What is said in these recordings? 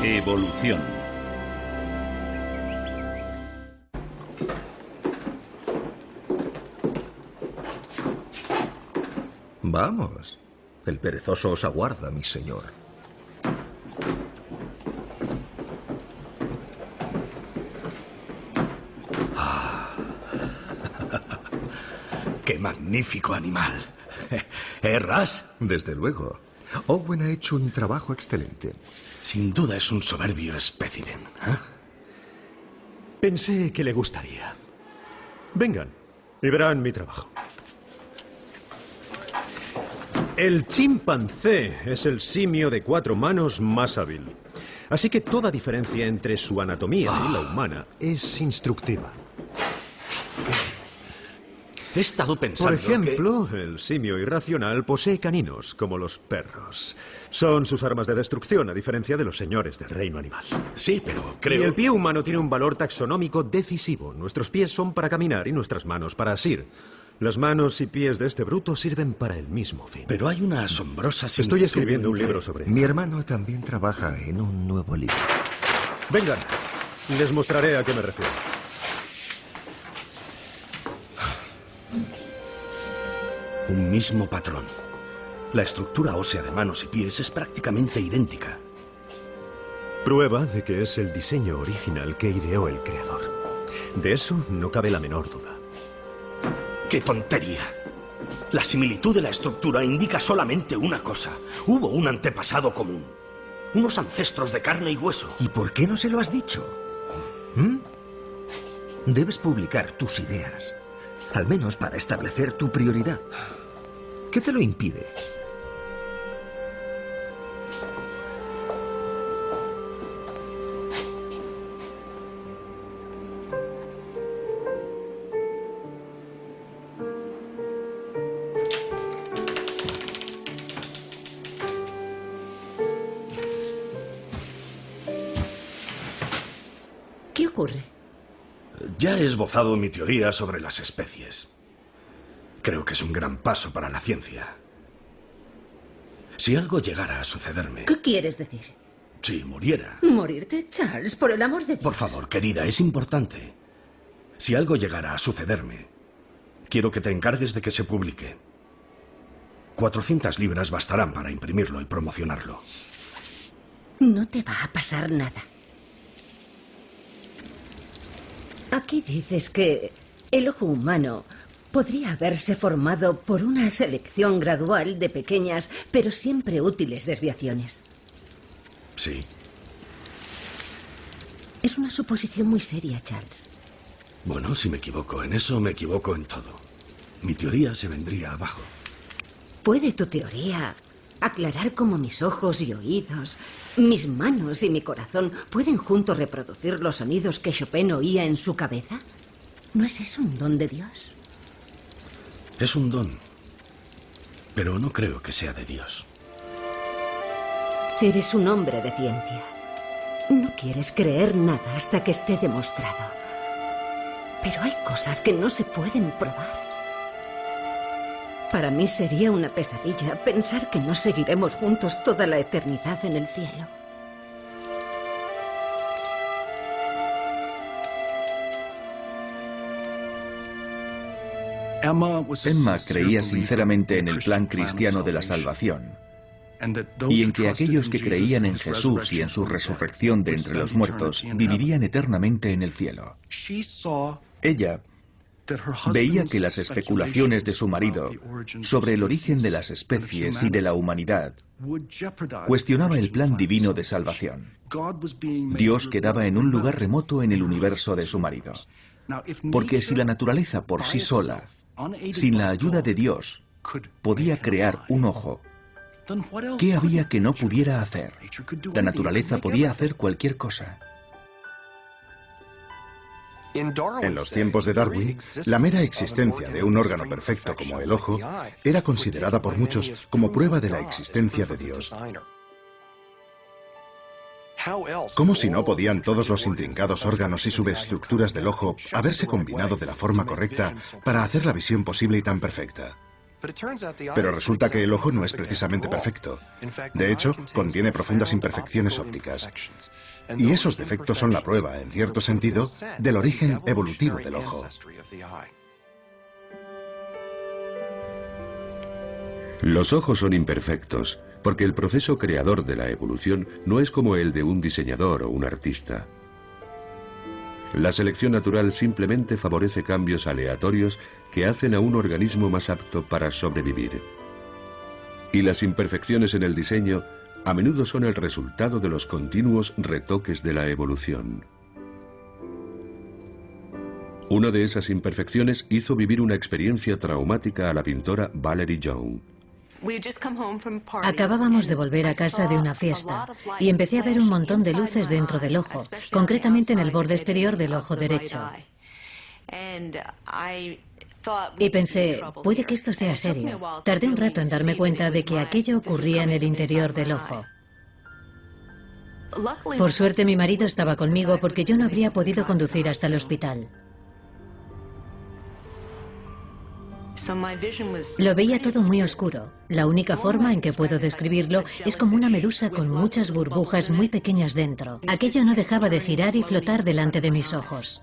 Evolución. Vamos. El perezoso os aguarda, mi señor. ¡Qué magnífico animal! ¿Ras? Desde luego. Owen ha hecho un trabajo excelente. Sin duda es un soberbio espécimen, ¿eh? Pensé que le gustaría. Vengan y verán mi trabajo. El chimpancé es el simio de 4 manos más hábil. Así que toda diferencia entre su anatomía y la humana es instructiva. He estado pensando Por ejemplo, el simio irracional posee caninos, como los perros. Son sus armas de destrucción, a diferencia de los señores del reino animal. Sí, pero creo... Y el pie humano tiene un valor taxonómico decisivo. Nuestros pies son para caminar y nuestras manos para asir. Las manos y pies de este bruto sirven para el mismo fin. Pero hay una asombrosa similitud. Estoy escribiendo un libro sobre ello. Mi hermano también trabaja en un nuevo libro. Vengan, les mostraré a qué me refiero. Un mismo patrón. La estructura ósea de manos y pies es prácticamente idéntica. Prueba de que es el diseño original que ideó el creador. De eso no cabe la menor duda. ¡Qué tontería! La similitud de la estructura indica solamente una cosa. Hubo un antepasado común. Unos ancestros de carne y hueso. ¿Y por qué no se lo has dicho? Debes publicar tus ideas. Al menos para establecer tu prioridad. ¿Qué te lo impide? ¿Qué ocurre? Ya he esbozado mi teoría sobre las especies. Creo que es un gran paso para la ciencia. Si algo llegara a sucederme... ¿Qué quieres decir? Si muriera... ¿Morirte, Charles? Por el amor de Dios. Por favor, querida, es importante. Si algo llegara a sucederme, quiero que te encargues de que se publique. 400 libras bastarán para imprimirlo y promocionarlo. No te va a pasar nada. Aquí dices que el ojo humano podría haberse formado por una selección gradual de pequeñas, pero siempre útiles desviaciones. Sí. Es una suposición muy seria, Charles. Bueno, si me equivoco en eso, me equivoco en todo. Mi teoría se vendría abajo. ¿Puede tu teoría aclarar cómo mis ojos y oídos, mis manos y mi corazón pueden juntos reproducir los sonidos que Chopin oía en su cabeza? ¿No es eso un don de Dios? Es un don, pero no creo que sea de Dios. Eres un hombre de ciencia. No quieres creer nada hasta que esté demostrado. Pero hay cosas que no se pueden probar. Para mí sería una pesadilla pensar que no seguiremos juntos toda la eternidad en el cielo. Emma creía sinceramente en el plan cristiano de la salvación y en que aquellos que creían en Jesús y en su resurrección de entre los muertos vivirían eternamente en el cielo. Ella veía que las especulaciones de su marido sobre el origen de las especies y de la humanidad cuestionaba el plan divino de salvación. Dios quedaba en un lugar remoto en el universo de su marido. Porque si la naturaleza por sí sola, sin la ayuda de Dios, podía crear un ojo, ¿qué había que no pudiera hacer? La naturaleza podía hacer cualquier cosa. En los tiempos de Darwin, la mera existencia de un órgano perfecto como el ojo era considerada por muchos como prueba de la existencia de Dios. ¿Cómo si no podían todos los intrincados órganos y subestructuras del ojo haberse combinado de la forma correcta para hacer la visión posible y tan perfecta? Pero resulta que el ojo no es precisamente perfecto. De hecho, contiene profundas imperfecciones ópticas. Y esos defectos son la prueba, en cierto sentido, del origen evolutivo del ojo. Los ojos son imperfectos, porque el proceso creador de la evolución no es como el de un diseñador o un artista. La selección natural simplemente favorece cambios aleatorios que hacen a un organismo más apto para sobrevivir. Y las imperfecciones en el diseño a menudo son el resultado de los continuos retoques de la evolución. Una de esas imperfecciones hizo vivir una experiencia traumática a la pintora Valerie Young. Acabábamos de volver a casa de una fiesta y empecé a ver un montón de luces dentro del ojo, concretamente en el borde exterior del ojo derecho. Y pensé, puede que esto sea serio. Tardé un rato en darme cuenta de que aquello ocurría en el interior del ojo. Por suerte mi marido estaba conmigo porque yo no habría podido conducir hasta el hospital. Lo veía todo muy oscuro. La única forma en que puedo describirlo es como una medusa con muchas burbujas muy pequeñas dentro. Aquello no dejaba de girar y flotar delante de mis ojos.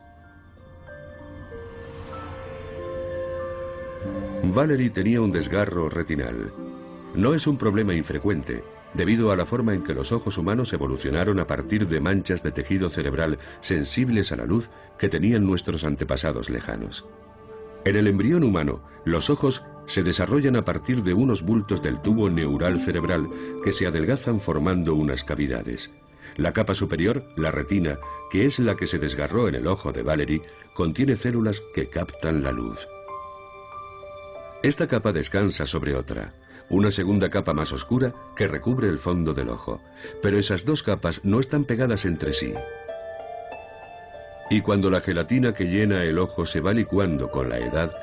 Valerie tenía un desgarro retinal. No es un problema infrecuente, debido a la forma en que los ojos humanos evolucionaron a partir de manchas de tejido cerebral sensibles a la luz que tenían nuestros antepasados lejanos. En el embrión humano, los ojos se desarrollan a partir de unos bultos del tubo neural cerebral que se adelgazan formando unas cavidades. La capa superior, la retina, que es la que se desgarró en el ojo de Valerie, contiene células que captan la luz. Esta capa descansa sobre otra, una segunda capa más oscura que recubre el fondo del ojo, pero esas dos capas no están pegadas entre sí. Y cuando la gelatina que llena el ojo se va licuando con la edad,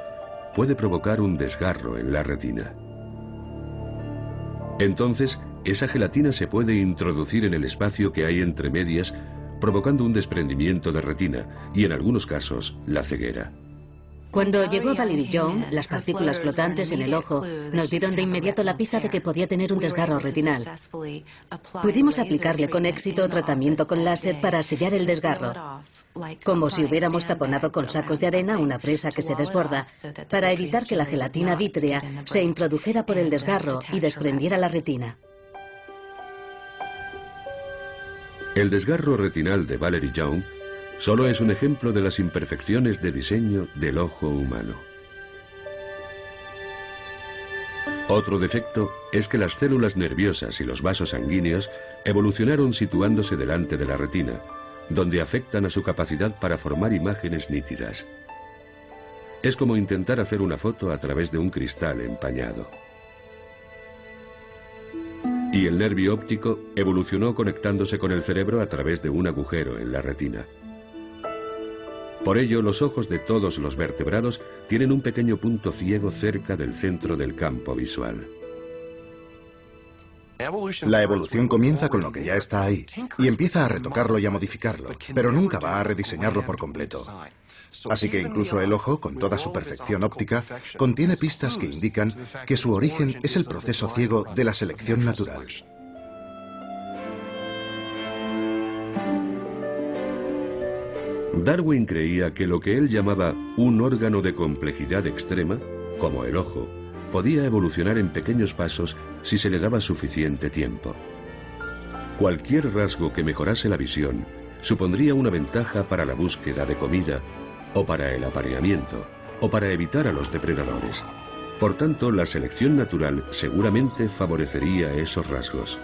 puede provocar un desgarro en la retina. Entonces, esa gelatina se puede introducir en el espacio que hay entre medias, provocando un desprendimiento de retina y, en algunos casos, la ceguera. Cuando llegó Valerie Young, las partículas flotantes en el ojo nos dieron de inmediato la pista de que podía tener un desgarro retinal. Pudimos aplicarle con éxito tratamiento con láser para sellar el desgarro, como si hubiéramos taponado con sacos de arena una presa que se desborda, para evitar que la gelatina vítrea se introdujera por el desgarro y desprendiera la retina. El desgarro retinal de Valerie Young solo es un ejemplo de las imperfecciones de diseño del ojo humano. Otro defecto es que las células nerviosas y los vasos sanguíneos evolucionaron situándose delante de la retina, donde afectan a su capacidad para formar imágenes nítidas. Es como intentar hacer una foto a través de un cristal empañado. Y el nervio óptico evolucionó conectándose con el cerebro a través de un agujero en la retina. Por ello, los ojos de todos los vertebrados tienen un pequeño punto ciego cerca del centro del campo visual. La evolución comienza con lo que ya está ahí y empieza a retocarlo y a modificarlo, pero nunca va a rediseñarlo por completo. Así que incluso el ojo, con toda su perfección óptica, contiene pistas que indican que su origen es el proceso ciego de la selección natural. Darwin creía que lo que él llamaba un órgano de complejidad extrema, como el ojo, podía evolucionar en pequeños pasos si se le daba suficiente tiempo. Cualquier rasgo que mejorase la visión supondría una ventaja para la búsqueda de comida, o para el apareamiento, o para evitar a los depredadores. Por tanto, la selección natural seguramente favorecería esos rasgos.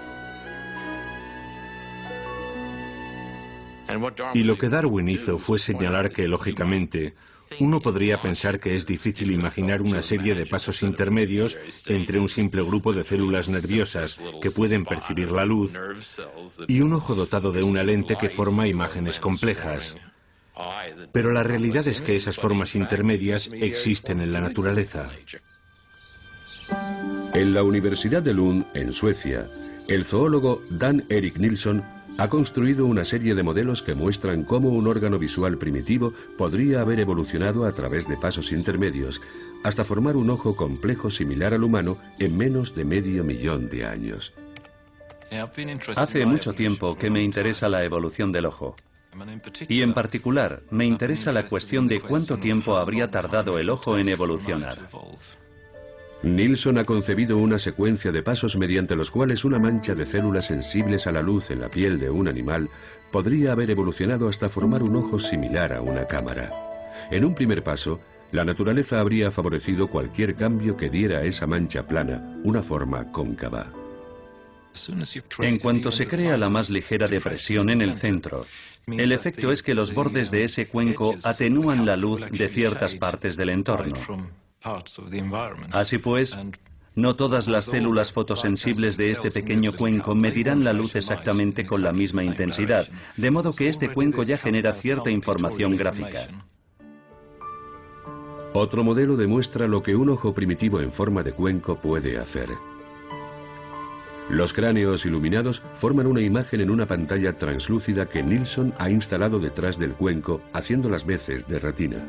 Y lo que Darwin hizo fue señalar que, lógicamente, uno podría pensar que es difícil imaginar una serie de pasos intermedios entre un simple grupo de células nerviosas que pueden percibir la luz y un ojo dotado de una lente que forma imágenes complejas. Pero la realidad es que esas formas intermedias existen en la naturaleza. En la Universidad de Lund, en Suecia, el zoólogo Dan Erik Nilsson Ha construido una serie de modelos que muestran cómo un órgano visual primitivo podría haber evolucionado a través de pasos intermedios hasta formar un ojo complejo similar al humano en menos de 500.000 de años. Hace mucho tiempo que me interesa la evolución del ojo. Y en particular, me interesa la cuestión de cuánto tiempo habría tardado el ojo en evolucionar. Nilsson ha concebido una secuencia de pasos mediante los cuales una mancha de células sensibles a la luz en la piel de un animal podría haber evolucionado hasta formar un ojo similar a una cámara. En un primer paso, la naturaleza habría favorecido cualquier cambio que diera a esa mancha plana una forma cóncava. En cuanto se crea la más ligera depresión en el centro, el efecto es que los bordes de ese cuenco atenúan la luz de ciertas partes del entorno. Así pues, no todas las células fotosensibles de este pequeño cuenco medirán la luz exactamente con la misma intensidad, de modo que este cuenco ya genera cierta información gráfica. Otro modelo demuestra lo que un ojo primitivo en forma de cuenco puede hacer. Los cráneos iluminados forman una imagen en una pantalla translúcida que Nilsson ha instalado detrás del cuenco, haciendo las veces de retina.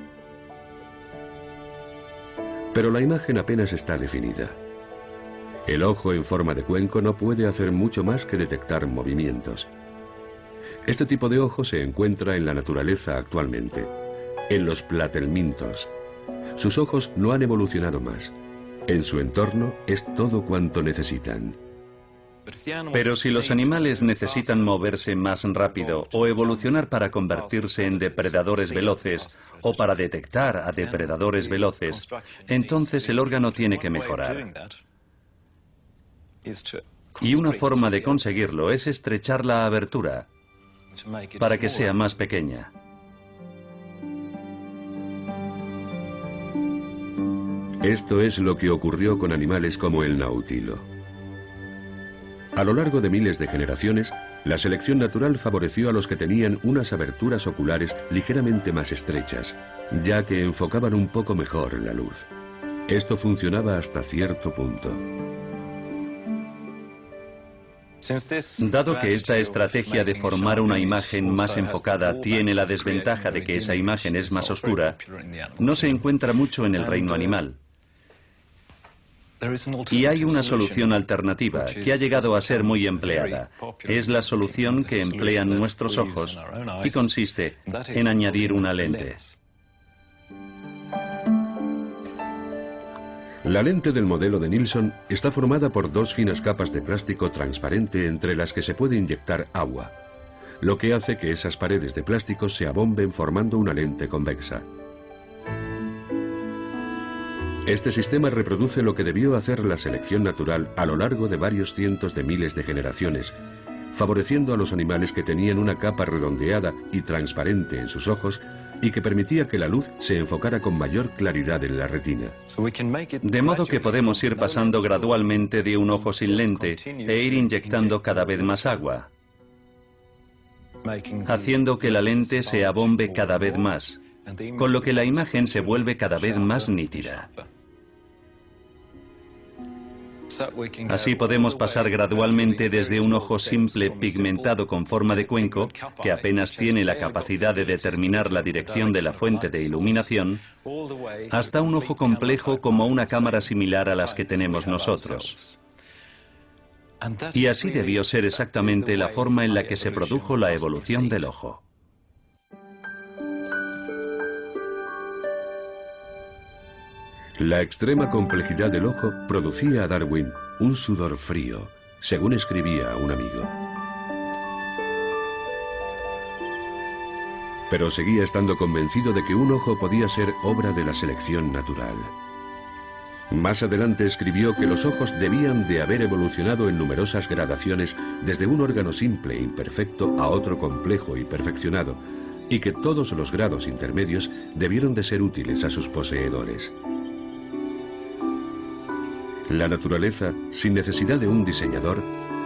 Pero la imagen apenas está definida. El ojo en forma de cuenco no puede hacer mucho más que detectar movimientos. Este tipo de ojo se encuentra en la naturaleza actualmente, en los platelmintos. Sus ojos no han evolucionado más. En su entorno es todo cuanto necesitan. Pero si los animales necesitan moverse más rápido o evolucionar para convertirse en depredadores veloces o para detectar a depredadores veloces, entonces el órgano tiene que mejorar. Y una forma de conseguirlo es estrechar la abertura para que sea más pequeña. Esto es lo que ocurrió con animales como el nautilo. A lo largo de miles de generaciones, la selección natural favoreció a los que tenían unas aberturas oculares ligeramente más estrechas, ya que enfocaban un poco mejor la luz. Esto funcionaba hasta cierto punto. Dado que esta estrategia de formar una imagen más enfocada tiene la desventaja de que esa imagen es más oscura, no se encuentra mucho en el reino animal. Y hay una solución alternativa que ha llegado a ser muy empleada. Es la solución que emplean nuestros ojos y consiste en añadir una lente. La lente del modelo de Nilsson está formada por dos finas capas de plástico transparente entre las que se puede inyectar agua, lo que hace que esas paredes de plástico se abomben formando una lente convexa. Este sistema reproduce lo que debió hacer la selección natural a lo largo de varios cientos de miles de generaciones, favoreciendo a los animales que tenían una capa redondeada y transparente en sus ojos y que permitía que la luz se enfocara con mayor claridad en la retina. De modo que podemos ir pasando gradualmente de un ojo sin lente e ir inyectando cada vez más agua, haciendo que la lente se abombe cada vez más, con lo que la imagen se vuelve cada vez más nítida. Así podemos pasar gradualmente desde un ojo simple pigmentado con forma de cuenco, que apenas tiene la capacidad de determinar la dirección de la fuente de iluminación, hasta un ojo complejo como una cámara similar a las que tenemos nosotros. Y así debió ser exactamente la forma en la que se produjo la evolución del ojo. La extrema complejidad del ojo producía a Darwin un sudor frío, según escribía un amigo. Pero seguía estando convencido de que un ojo podía ser obra de la selección natural. Más adelante escribió que los ojos debían de haber evolucionado en numerosas gradaciones desde un órgano simple e imperfecto a otro complejo y perfeccionado, y que todos los grados intermedios debieron de ser útiles a sus poseedores. La naturaleza, sin necesidad de un diseñador,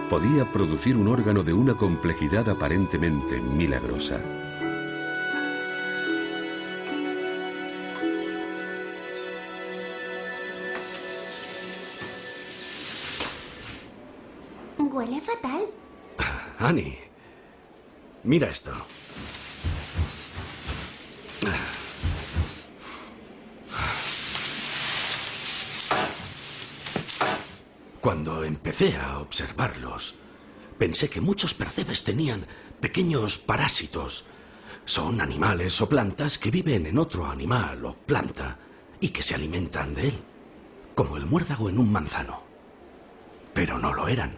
podía producir un órgano de una complejidad aparentemente milagrosa. Huele fatal. Annie, Mira esto. Cuando empecé a observarlos, pensé que muchos percebes tenían pequeños parásitos. Son animales o plantas que viven en otro animal o planta y que se alimentan de él, como el muérdago en un manzano. Pero no lo eran.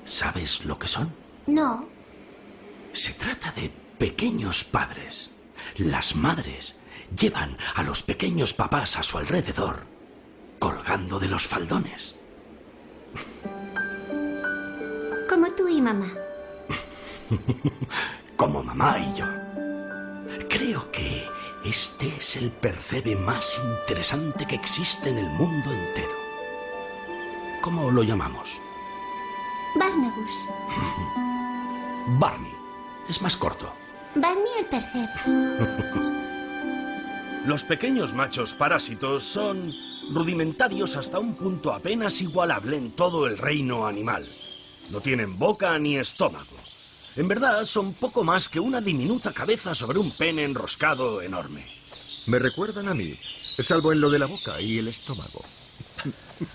¿Sabes lo que son? No. Se trata de pequeños padres. Las madres llevan a los pequeños papás a su alrededor, colgando de los faldones. Como tú y mamá. Como mamá y yo. Creo que este es el percebe más interesante que existe en el mundo entero. ¿Cómo lo llamamos? Barnabas. Barney. Es más corto. Barney el percebe. Los pequeños machos parásitos son rudimentarios hasta un punto apenas igualable en todo el reino animal. No tienen boca ni estómago. En verdad, son poco más que una diminuta cabeza sobre un pene enroscado enorme. Me recuerdan a mí, salvo en lo de la boca y el estómago. ¿De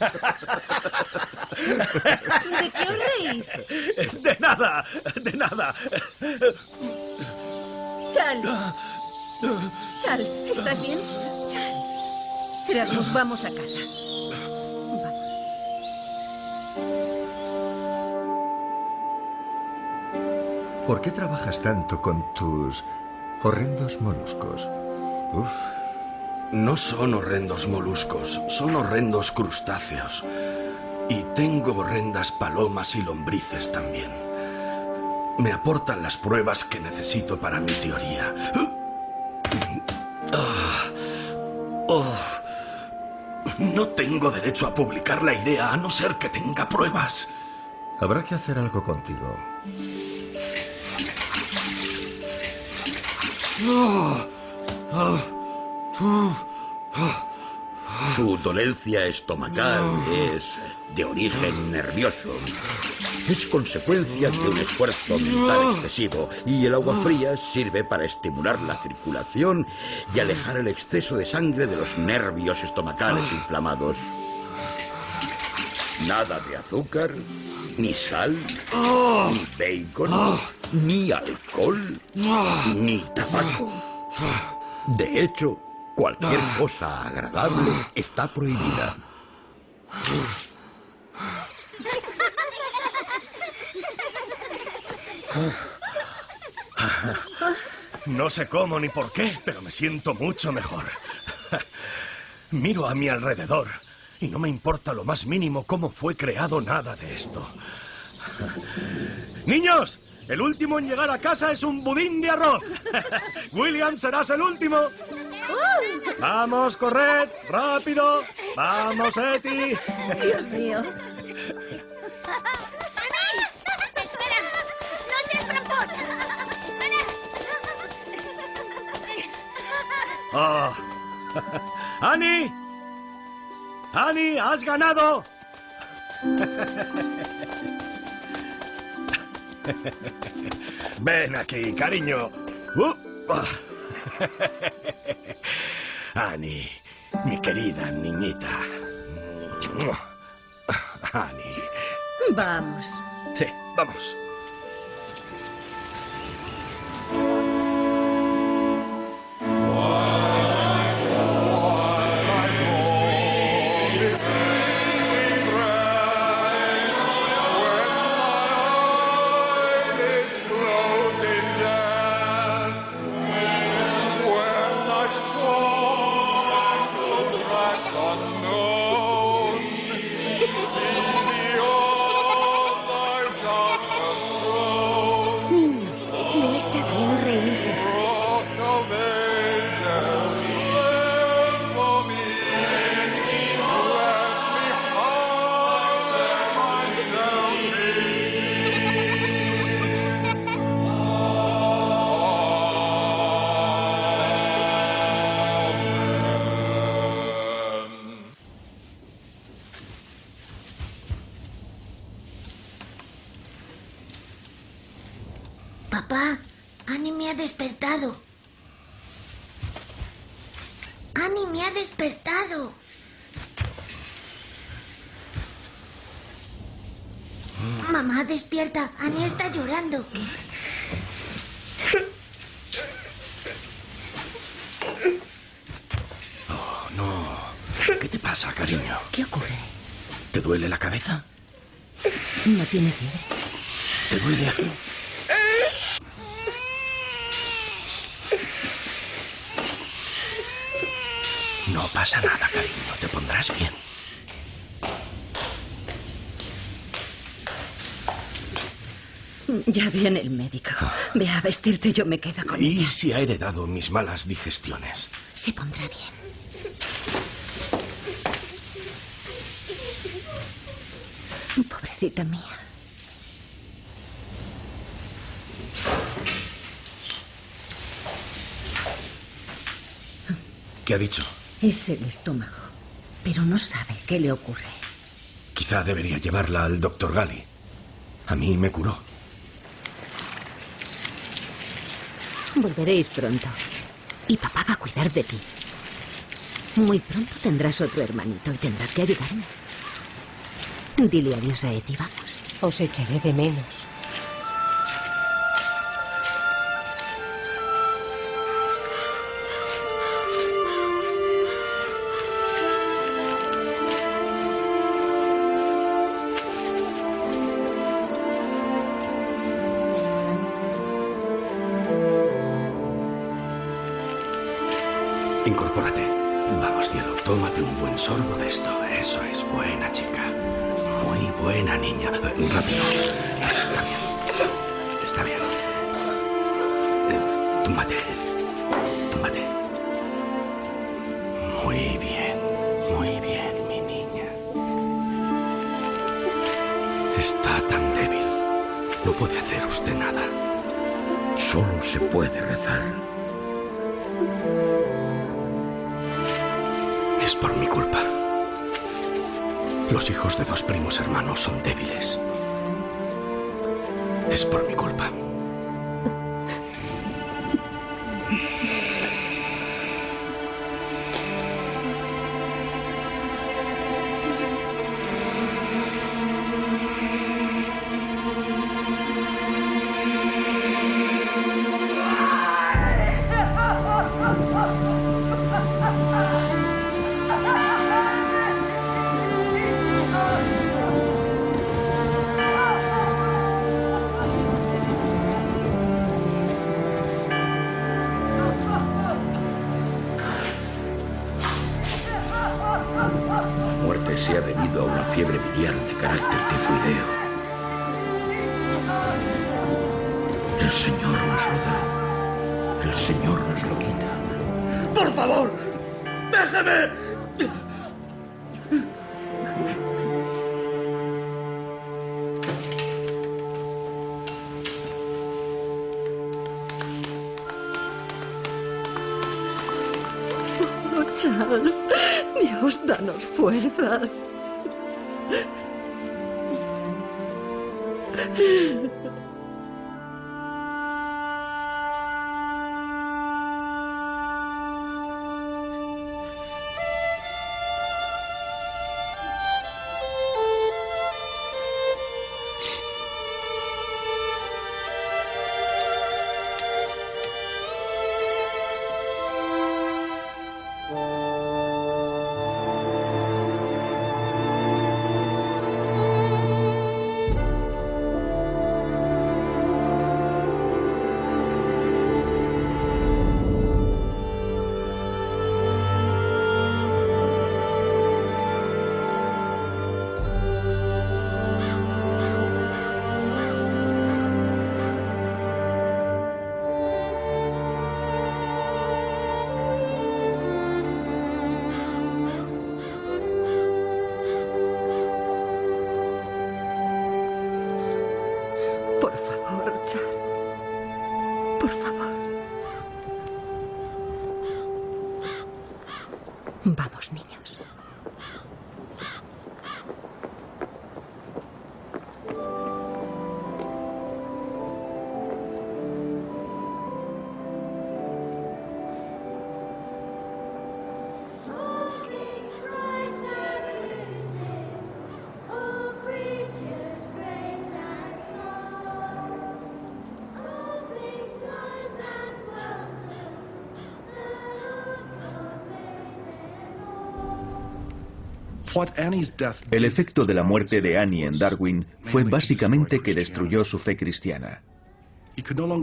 qué os reís? De nada, de nada. Charles. Charles, ¿estás bien? Charles. Erasmus, vamos a casa. ¿Por qué trabajas tanto con tus horrendos moluscos? Uf. No son horrendos moluscos, son horrendos crustáceos. Y tengo horrendas palomas y lombrices también. Me aportan las pruebas que necesito para mi teoría. No tengo derecho a publicar la idea a no ser que tenga pruebas. Habrá que hacer algo contigo. Su dolencia estomacal es de origen nervioso. Es consecuencia de un esfuerzo mental excesivo y el agua fría sirve para estimular la circulación y alejar el exceso de sangre de los nervios estomacales inflamados. Nada de azúcar, ni sal, ni bacon, ni alcohol, ni tabaco. De hecho, cualquier cosa agradable está prohibida. No sé cómo ni por qué, pero me siento mucho mejor. Miro a mi alrededor y no me importa lo más mínimo cómo fue creado nada de esto. ¡Niños! El último en llegar a casa es un budín de arroz. William, serás el último. Vamos, corred, rápido. Vamos, Eti. Dios mío. ¡Espera! ¡No seas tramposa! ¡Espera! Oh. ¡Annie! ¡Annie, has ganado! Ven aquí, cariño. Annie, mi querida niñita. Annie. Vamos. Sí, vamos. Niños, no está bien reírse. Papá, Annie me ha despertado. Annie me ha despertado. Mamá, despierta. Annie está llorando. Oh, no. ¿Qué te pasa, cariño? ¿Qué ocurre? ¿Te duele la cabeza? No tiene fiebre. ¿Te duele aquí? No pasa nada, cariño. Te pondrás bien. Ya viene el médico. Ve a vestirte, yo me quedo con ella. ¿Y si ha heredado mis malas digestiones? Se pondrá bien. Pobrecita mía. ¿Qué ha dicho? Es el estómago, pero no sabe qué le ocurre. Quizá debería llevarla al doctor Gali. A mí me curó. Volveréis pronto. Y papá va a cuidar de ti. Muy pronto tendrás otro hermanito y tendrás que ayudarme. Dile adiós a Eti, vamos. Os echaré de menos. Incorpórate. Vamos, cielo, tómate un buen sorbo de esto. Eso es, buena chica. Muy buena niña. Rápido. Está bien. Está bien. Túmbate. Túmbate. Muy bien. Muy bien, mi niña. Está tan débil. No puede hacer usted nada. Solo se puede rezar. Es por mi culpa. Los hijos de 2 primos hermanos son débiles. Es por mi culpa. La muerte se ha debido a una fiebre biliar de carácter tifoideo. El Señor nos lo da. El Señor nos lo quita. ¡Por favor! ¡Déjeme! Oh, Charles, Dios, danos fuerzas. Por favor, Charles. Por favor. Vamos, niños. El efecto de la muerte de Annie en Darwin fue básicamente que destruyó su fe cristiana.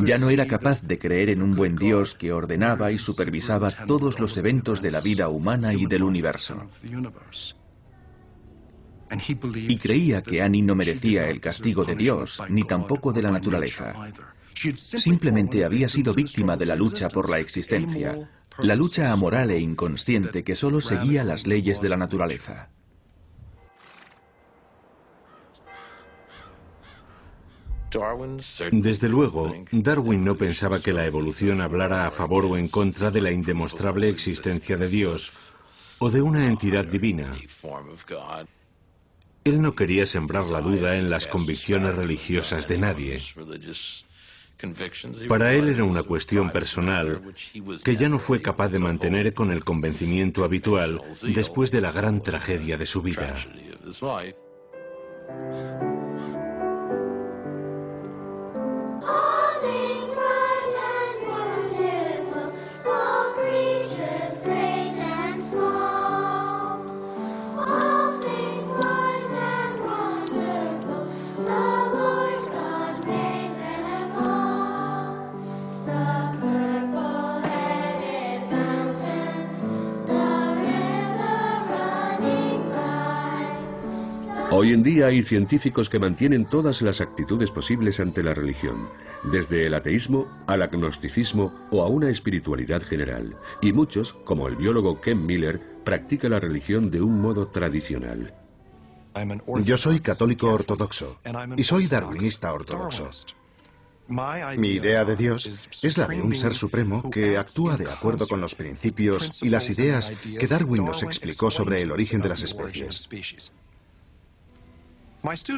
Ya no era capaz de creer en un buen Dios que ordenaba y supervisaba todos los eventos de la vida humana y del universo. Y creía que Annie no merecía el castigo de Dios, ni tampoco de la naturaleza. Simplemente había sido víctima de la lucha por la existencia, la lucha amoral e inconsciente que solo seguía las leyes de la naturaleza. Desde luego, Darwin no pensaba que la evolución hablara a favor o en contra de la indemostrable existencia de Dios o de una entidad divina. Él no quería sembrar la duda en las convicciones religiosas de nadie. Para él era una cuestión personal que ya no fue capaz de mantener con el convencimiento habitual después de la gran tragedia de su vida. Hoy en día hay científicos que mantienen todas las actitudes posibles ante la religión, desde el ateísmo al agnosticismo o a una espiritualidad general. Y muchos, como el biólogo Ken Miller, practican la religión de un modo tradicional. Yo soy católico ortodoxo y soy darwinista ortodoxo. Mi idea de Dios es la de un ser supremo que actúa de acuerdo con los principios y las ideas que Darwin nos explicó sobre el origen de las especies.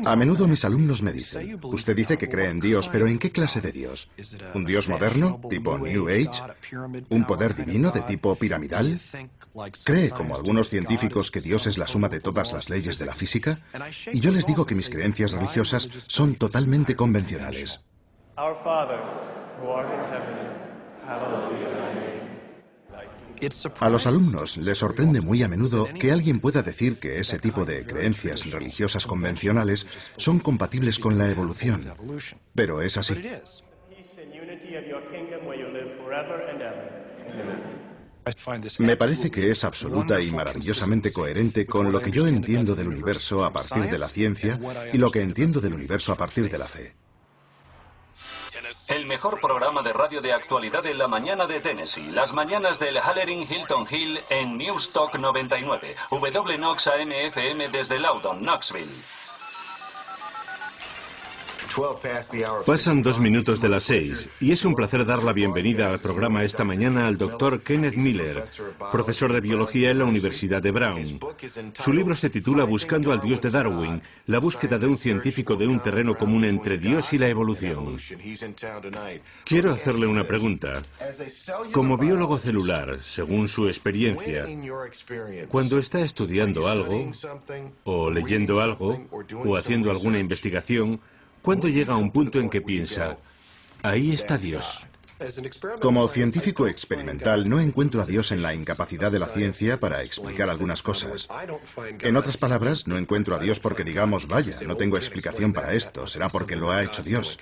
A menudo mis alumnos me dicen, usted dice que cree en Dios, pero ¿en qué clase de Dios? ¿Un Dios moderno, tipo New Age? ¿Un poder divino de tipo piramidal? ¿Cree, como algunos científicos, que Dios es la suma de todas las leyes de la física? Y yo les digo que mis creencias religiosas son totalmente convencionales. A los alumnos les sorprende muy a menudo que alguien pueda decir que ese tipo de creencias religiosas convencionales son compatibles con la evolución. Pero es así. Me parece que es absoluta y maravillosamente coherente con lo que yo entiendo del universo a partir de la ciencia y lo que entiendo del universo a partir de la fe. El mejor programa de radio de actualidad en la mañana de Tennessee. Las mañanas del Hallering Hilton Hill en News Talk 99. WNOX AM/FM desde Loudon, Knoxville. Pasan 2 minutos de las 6 y es un placer dar la bienvenida al programa esta mañana al Dr. Kenneth Miller, profesor de biología en la Universidad de Brown. Su libro se titula Buscando al Dios de Darwin, la búsqueda de un científico de un terreno común entre Dios y la evolución. Quiero hacerle una pregunta. Como biólogo celular, según su experiencia, cuando está estudiando algo, o leyendo algo, o haciendo alguna investigación, ¿cuándo llega a un punto en que piensa, ahí está Dios? Como científico experimental, no encuentro a Dios en la incapacidad de la ciencia para explicar algunas cosas. En otras palabras, no encuentro a Dios porque digamos, vaya, no tengo explicación para esto, será porque lo ha hecho Dios.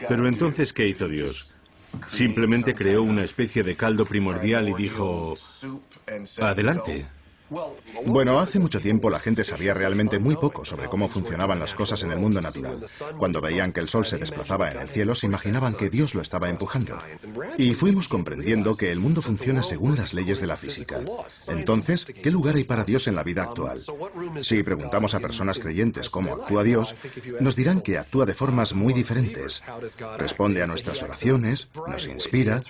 Pero entonces, ¿qué hizo Dios? Simplemente creó una especie de caldo primordial y dijo, adelante. Bueno, hace mucho tiempo la gente sabía realmente muy poco sobre cómo funcionaban las cosas en el mundo natural. Cuando veían que el sol se desplazaba en el cielo, se imaginaban que Dios lo estaba empujando. Y fuimos comprendiendo que el mundo funciona según las leyes de la física. Entonces, ¿qué lugar hay para Dios en la vida actual? Si preguntamos a personas creyentes cómo actúa Dios, nos dirán que actúa de formas muy diferentes. Responde a nuestras oraciones, nos inspira.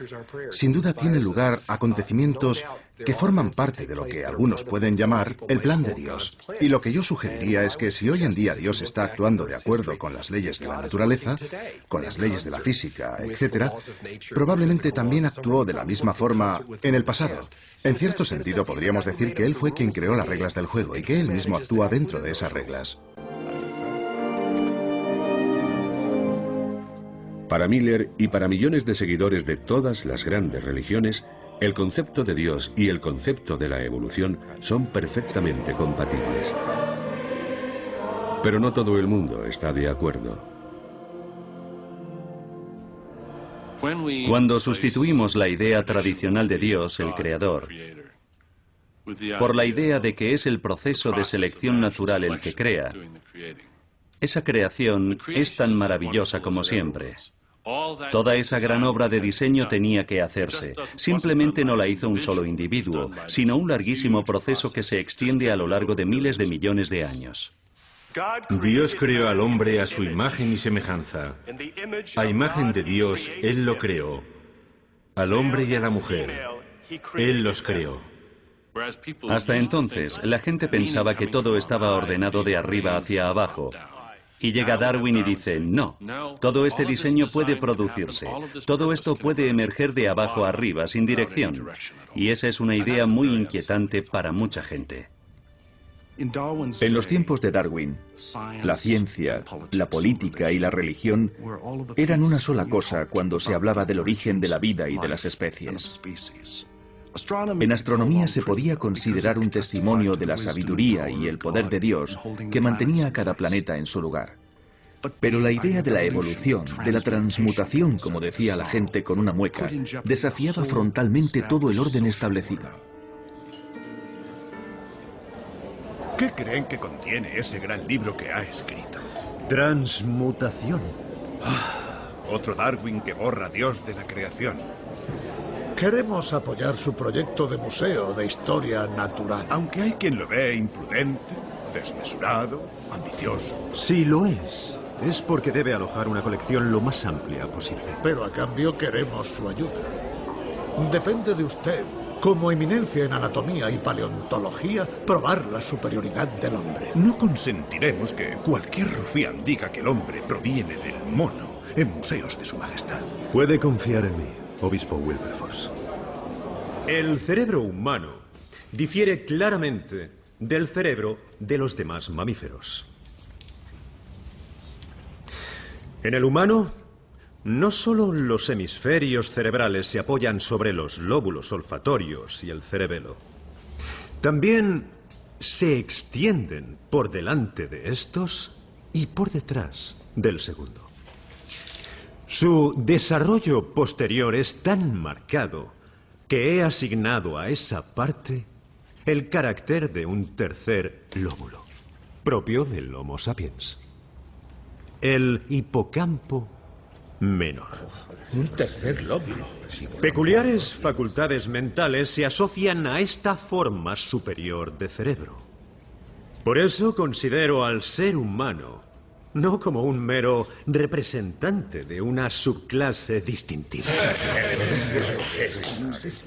Sin duda tiene lugar acontecimientos que forman parte de lo que algunos pueden llamar el plan de Dios. Y lo que yo sugeriría es que si hoy en día Dios está actuando de acuerdo con las leyes de la naturaleza, con las leyes de la física, etc., probablemente también actuó de la misma forma en el pasado. En cierto sentido, podríamos decir que Él fue quien creó las reglas del juego y que Él mismo actúa dentro de esas reglas. Para Miller y para millones de seguidores de todas las grandes religiones, El concepto de Dios y el concepto de la evolución son perfectamente compatibles. Pero no todo el mundo está de acuerdo. Cuando sustituimos la idea tradicional de Dios, el Creador, por la idea de que es el proceso de selección natural el que crea, esa creación es tan maravillosa como siempre. Toda esa gran obra de diseño tenía que hacerse. Simplemente no la hizo un solo individuo, sino un larguísimo proceso que se extiende a lo largo de miles de millones de años. Dios creó al hombre a su imagen y semejanza. A imagen de Dios, Él lo creó. Al hombre y a la mujer, Él los creó. Hasta entonces, la gente pensaba que todo estaba ordenado de arriba hacia abajo. Y llega Darwin y dice, no, todo este diseño puede producirse, todo esto puede emerger de abajo a arriba, sin dirección. Y esa es una idea muy inquietante para mucha gente. En los tiempos de Darwin, la ciencia, la política y la religión eran una sola cosa cuando se hablaba del origen de la vida y de las especies. En astronomía se podía considerar un testimonio de la sabiduría y el poder de Dios que mantenía a cada planeta en su lugar. Pero la idea de la evolución, de la transmutación, como decía la gente con una mueca, desafiaba frontalmente todo el orden establecido. ¿Qué creen que contiene ese gran libro que ha escrito? Transmutación. Otro Darwin que borra a Dios de la creación. Queremos apoyar su proyecto de museo de historia natural. Aunque hay quien lo ve imprudente, desmesurado, ambicioso. Sí lo es. Es porque debe alojar una colección lo más amplia posible. Pero a cambio queremos su ayuda. Depende de usted, como eminencia en anatomía y paleontología, probar la superioridad del hombre. No consentiremos que cualquier rufián diga que el hombre proviene del mono en museos de su majestad. Puede confiar en mí, obispo Wilberforce. El cerebro humano difiere claramente del cerebro de los demás mamíferos. En el humano, no solo los hemisferios cerebrales se apoyan sobre los lóbulos olfatorios y el cerebelo, también se extienden por delante de estos y por detrás del segundo. Su desarrollo posterior es tan marcado que he asignado a esa parte el carácter de un tercer lóbulo, propio del Homo sapiens. El hipocampo menor. Un tercer lóbulo. Peculiares facultades mentales se asocian a esta forma superior de cerebro. Por eso considero al ser humano no como un mero representante de una subclase distintiva,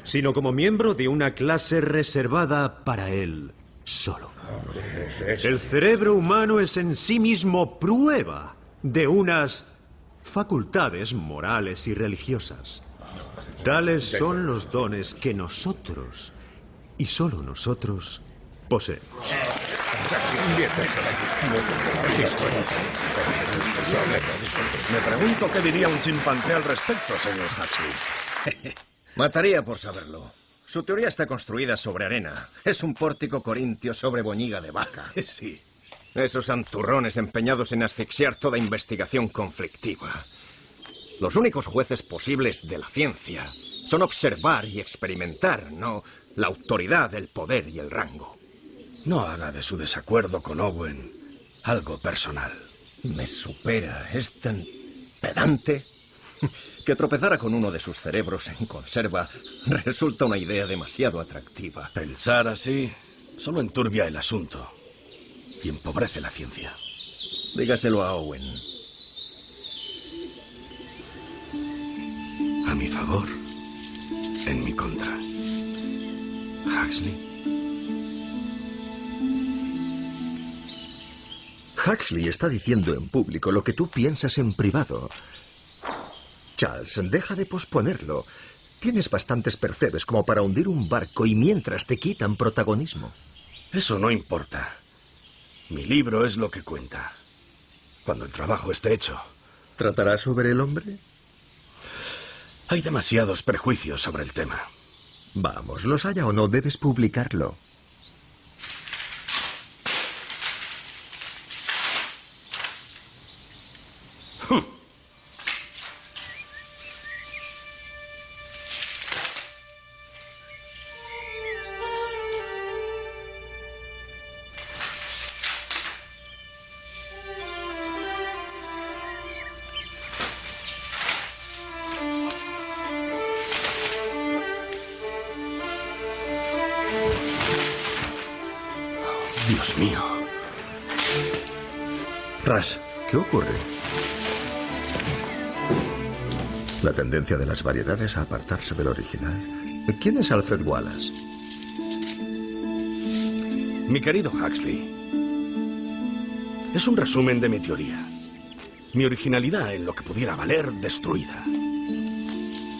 sino como miembro de una clase reservada para él solo. El cerebro humano es en sí mismo prueba de unas facultades morales y religiosas. Tales son los dones que nosotros, y solo nosotros, poseemos. Me pregunto qué diría un chimpancé al respecto, señor Huxley. Mataría por saberlo. Su teoría está construida sobre arena. Es un pórtico corintio sobre boñiga de vaca. Sí. Esos santurrones empeñados en asfixiar toda investigación conflictiva. Los únicos jueces posibles de la ciencia son observar y experimentar, no la autoridad, el poder y el rango. No haga de su desacuerdo con Owen algo personal. Me supera. Es tan pedante que tropezara con uno de sus cerebros en conserva resulta una idea demasiado atractiva. Pensar así solo enturbia el asunto y empobrece la ciencia. Dígaselo a Owen. A mi favor, en mi contra. Huxley. Huxley está diciendo en público lo que tú piensas en privado. Charles, deja de posponerlo. Tienes bastantes percebes como para hundir un barco y mientras te quitan protagonismo. Eso no importa. Mi libro es lo que cuenta. Cuando el trabajo esté hecho. ¿Tratará sobre el hombre? Hay demasiados prejuicios sobre el tema. Vamos, los haya o no, debes publicarlo. Dios mío. Ras, ¿qué ocurre? La tendencia de las variedades a apartarse del original. ¿Quién es Alfred Wallace? Mi querido Huxley, es un resumen de mi teoría. Mi originalidad en lo que pudiera valer, destruida.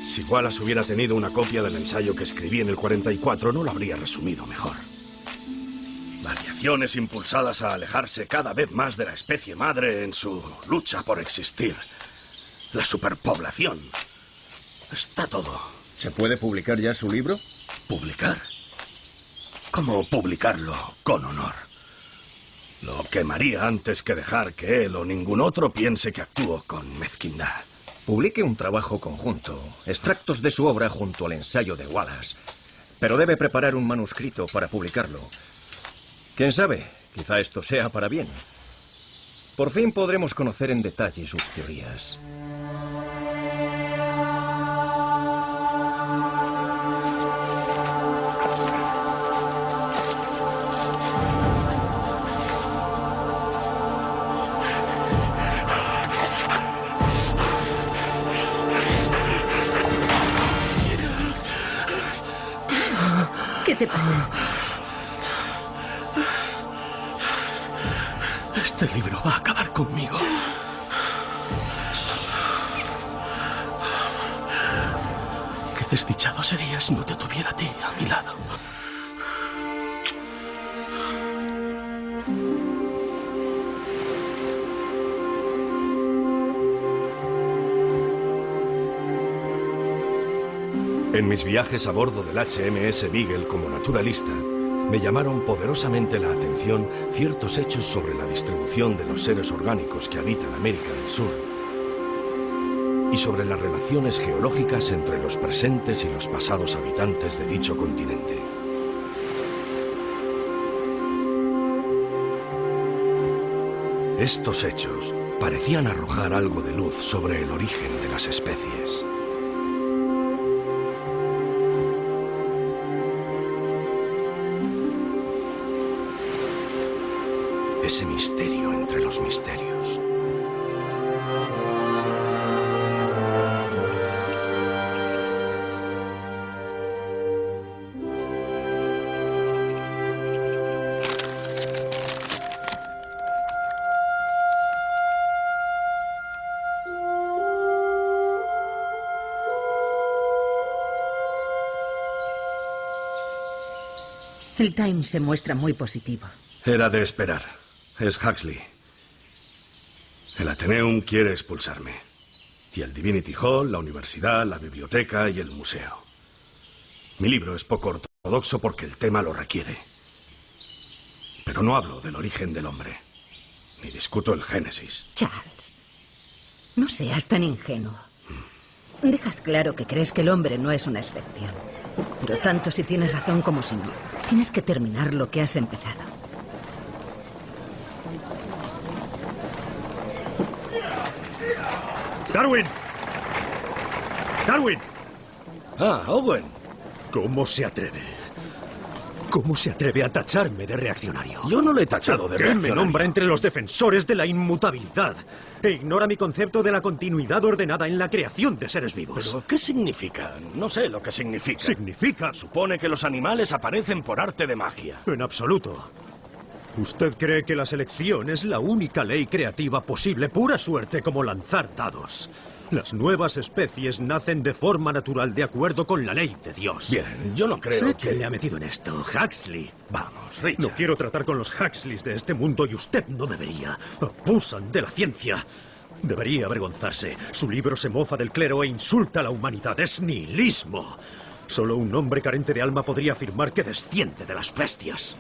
Si Wallace hubiera tenido una copia del ensayo que escribí en el 44, no lo habría resumido mejor. Variaciones impulsadas a alejarse cada vez más de la especie madre en su lucha por existir. La superpoblación. Está todo. ¿Se puede publicar ya su libro? ¿Publicar? ¿Cómo publicarlo con honor? Lo quemaría antes que dejar que él o ningún otro piense que actúo con mezquindad. Publique un trabajo conjunto, extractos de su obra junto al ensayo de Wallace. Pero debe preparar un manuscrito para publicarlo. ¿Quién sabe? Quizá esto sea para bien. Por fin podremos conocer en detalle sus teorías. ¿Qué te pasa? Este libro va a acabar conmigo. Qué desdichado sería si no te tuviera a ti a mi lado. En mis viajes a bordo del HMS Beagle como naturalista, me llamaron poderosamente la atención ciertos hechos sobre la distribución de los seres orgánicos que habitan América del Sur y sobre las relaciones geológicas entre los presentes y los pasados habitantes de dicho continente. Estos hechos parecían arrojar algo de luz sobre el origen de las especies. Ese misterio entre los misterios. El Times se muestra muy positivo. Era de esperar. Es Huxley. El Atheneum quiere expulsarme. Y el Divinity Hall, la universidad, la biblioteca y el museo. Mi libro es poco ortodoxo porque el tema lo requiere. Pero no hablo del origen del hombre. Ni discuto el Génesis. Charles, no seas tan ingenuo. Dejas claro que crees que el hombre no es una excepción. Pero tanto si tienes razón como si no. Tienes que terminar lo que has empezado. ¡Darwin! ¡Darwin! Ah, Owen. ¿Cómo se atreve? ¿Cómo se atreve a tacharme de reaccionario? Yo no le he tachado de reaccionario. Me nombra entre los defensores de la inmutabilidad e ignora mi concepto de la continuidad ordenada en la creación de seres vivos. ¿Pero qué significa? No sé lo que significa. ¿Significa? Supone que los animales aparecen por arte de magia. En absoluto. Usted cree que la selección es la única ley creativa posible, pura suerte como lanzar dados. Las nuevas especies nacen de forma natural de acuerdo con la ley de Dios. Bien, yo no creo ¿Sabe que... quién le ha metido en esto? Huxley. Vamos, Richard. No quiero tratar con los Huxleys de este mundo y usted no debería. Abusan de la ciencia. Debería avergonzarse. Su libro se mofa del clero e insulta a la humanidad. Es nihilismo. Solo un hombre carente de alma podría afirmar que desciende de las bestias.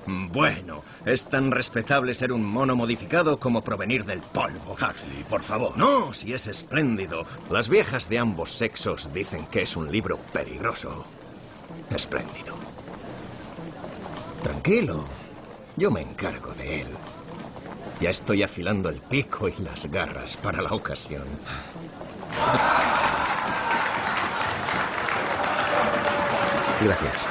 Bueno, es tan respetable ser un mono modificado como provenir del polvo. Huxley, por favor. No, si es espléndido. Las viejas de ambos sexos dicen que es un libro peligroso. Espléndido. Tranquilo, yo me encargo de él. Ya estoy afilando el pico y las garras para la ocasión. Gracias.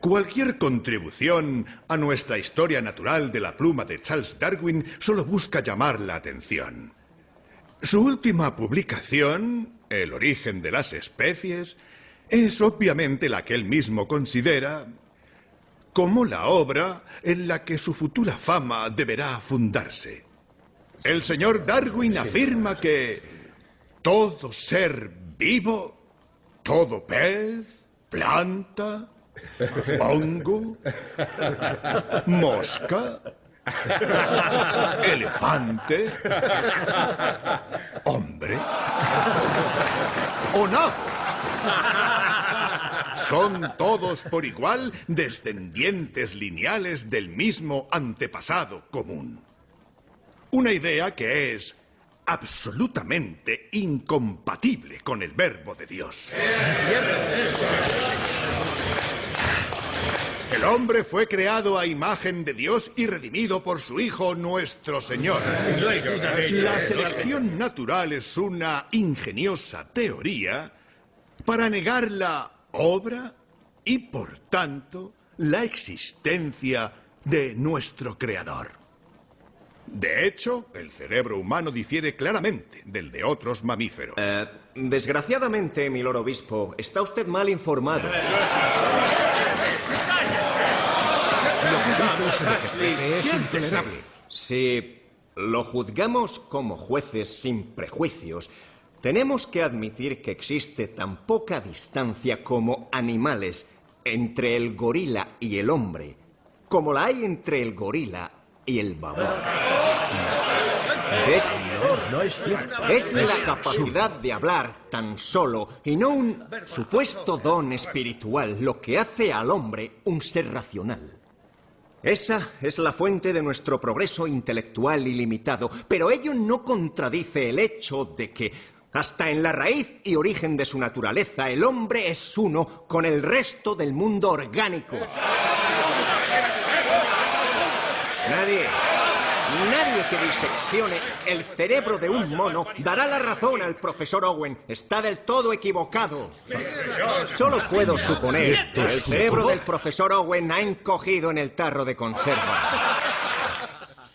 Cualquier contribución a nuestra historia natural de la pluma de Charles Darwin solo busca llamar la atención. Su última publicación, El origen de las especies, es obviamente la que él mismo considera como la obra en la que su futura fama deberá fundarse. El señor Darwin afirma que todo ser vivo, todo pez, planta, hongo, mosca, elefante, hombre o nabo son todos por igual descendientes lineales del mismo antepasado común. Una idea que es absolutamente incompatible con el Verbo de Dios. El hombre fue creado a imagen de Dios y redimido por su Hijo nuestro Señor. La selección natural es una ingeniosa teoría para negar la obra y, por tanto, la existencia de nuestro Creador. De hecho, el cerebro humano difiere claramente del de otros mamíferos. Desgraciadamente, mi lord obispo, está usted mal informado. Es intolerable. Si lo juzgamos como jueces sin prejuicios, tenemos que admitir que existe tan poca distancia como animales entre el gorila y el hombre, como la hay entre el gorila y el babón. Es la capacidad de hablar tan solo y no un supuesto don espiritual lo que hace al hombre un ser racional. Esa es la fuente de nuestro progreso intelectual ilimitado, pero ello no contradice el hecho de que, hasta en la raíz y origen de su naturaleza, el hombre es uno con el resto del mundo orgánico. Nadie que diseccione el cerebro de un mono dará la razón al profesor Owen. Está del todo equivocado. Solo puedo suponer que el cerebro del profesor Owen ha encogido en el tarro de conserva.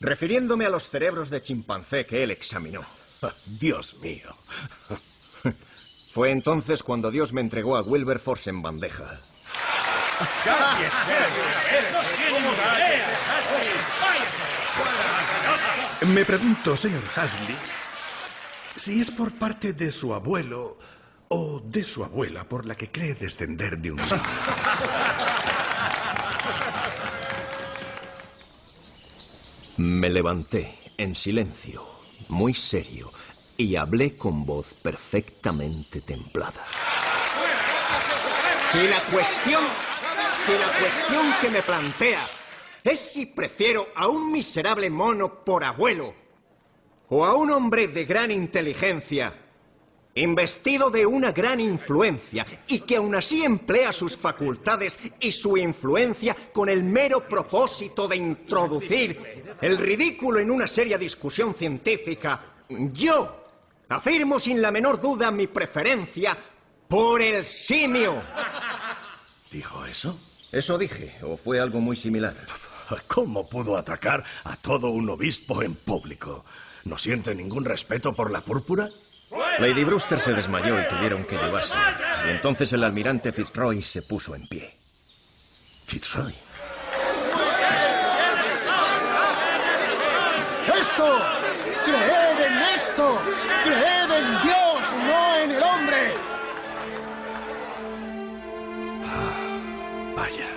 Refiriéndome a los cerebros de chimpancé que él examinó. Dios mío. Fue entonces cuando Dios me entregó a Wilberforce en bandeja. Me pregunto, señor Huxley, si es por parte de su abuelo o de su abuela por la que cree descender de un simio. Me levanté en silencio, muy serio, y hablé con voz perfectamente templada. Si la cuestión que me plantea es si prefiero a un miserable mono por abuelo o a un hombre de gran inteligencia, investido de una gran influencia y que aún así emplea sus facultades y su influencia con el mero propósito de introducir el ridículo en una seria discusión científica, yo afirmo sin la menor duda mi preferencia por el simio. ¿Dijo eso? Eso dije, o fue algo muy similar. ¿Cómo pudo atacar a todo un obispo en público? ¿No siente ningún respeto por la púrpura? Lady Brewster se desmayó y tuvieron que llevarse. Y entonces el almirante Fitzroy se puso en pie. ¿Fitzroy? ¡Esto! ¡Creed en esto! ¡Creed en Dios, no en el hombre! Vaya.